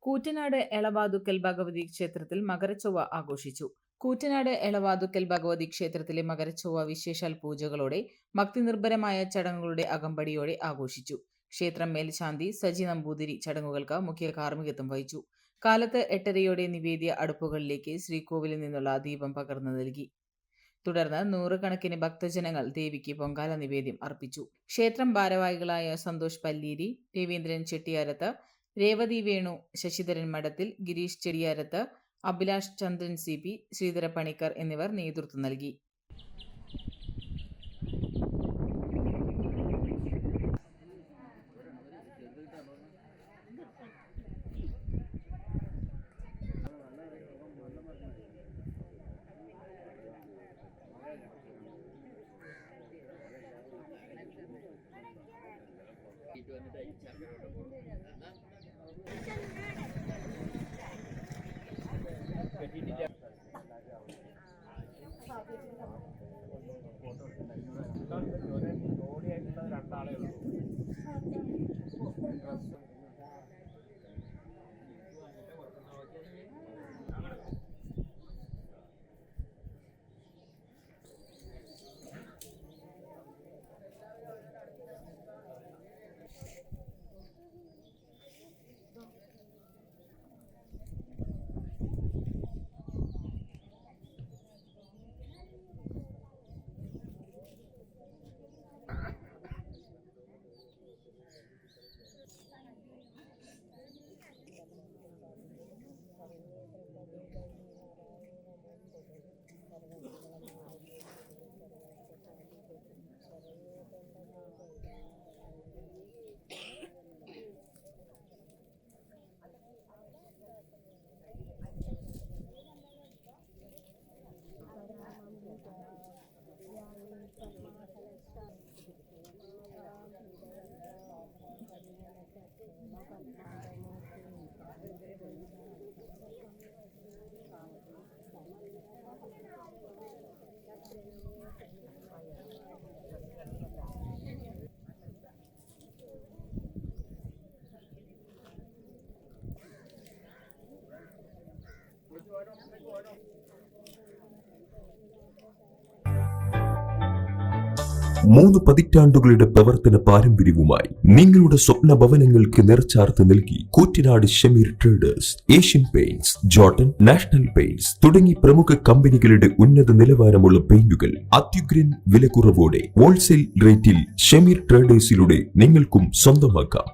കൂറ്റനാട് എളവാതുക്കൽ ഭഗവതി ക്ഷേത്രത്തിൽ മകരച്ചൊവ്വ ആഘോഷിച്ചു. കൂറ്റനാട് എളവാതുക്കൽ ഭഗവതി ക്ഷേത്രത്തിലെ മകരച്ചൊവ്വ വിശേഷാൽ പൂജകളോടെ ഭക്തിനിർഭരമായ ചടങ്ങുകളുടെ അകമ്പടിയോടെ ആഘോഷിച്ചു. ക്ഷേത്രം മേൽശാന്തി സജി നമ്പൂതിരി ചടങ്ങുകൾക്ക് മുഖ്യ കാർമ്മികത്വം വഹിച്ചു. കാലത്ത് 8:30 നിവേദ്യ അടുപ്പുകളിലേക്ക് ശ്രീകോവിലിൽ നിന്നുള്ള ദീപം പകർന്നു നൽകി. തുടർന്ന് നൂറുകണക്കിന് ഭക്തജനങ്ങൾ ദേവിക്ക് പൊങ്കാല നിവേദ്യം അർപ്പിച്ചു. ക്ഷേത്രം ഭാരവാഹികളായ സന്തോഷ് പല്ലീരി, രവീന്ദ്രൻ ചെട്ടിയാരത്ത്, രേവതി വേണു, ശശിധരൻ മഠത്തിൽ, ഗിരീഷ് ചെടിയാരത്ത്, അഭിലാഷ് ചന്ദ്രൻ CP, ശ്രീധര പണിക്കർ എന്നിവർ നേതൃത്വം നൽകി. മൂന്ന് പതിറ്റാണ്ടുകളുടെ പ്രവർത്തന പാരമ്പര്യവുമായി നിങ്ങളുടെ സ്വപ്ന ഭവനങ്ങൾക്ക് നിറച്ചാർത്ത് നൽകി Koottanad Shameer traders, Asian paints, Jordan, national paints തുടങ്ങി പ്രമുഖ കമ്പനികളുടെ ഉന്നത നിലവാരമുള്ള പെയിന്റുകൾ അത്യുഗ്രൻ വിലക്കുറവോടെ ഹോൾസെയിൽ റേറ്റിൽ ഷമീർ ട്രേഡേഴ്സിലൂടെ നിങ്ങൾക്കും സ്വന്തമാക്കാം.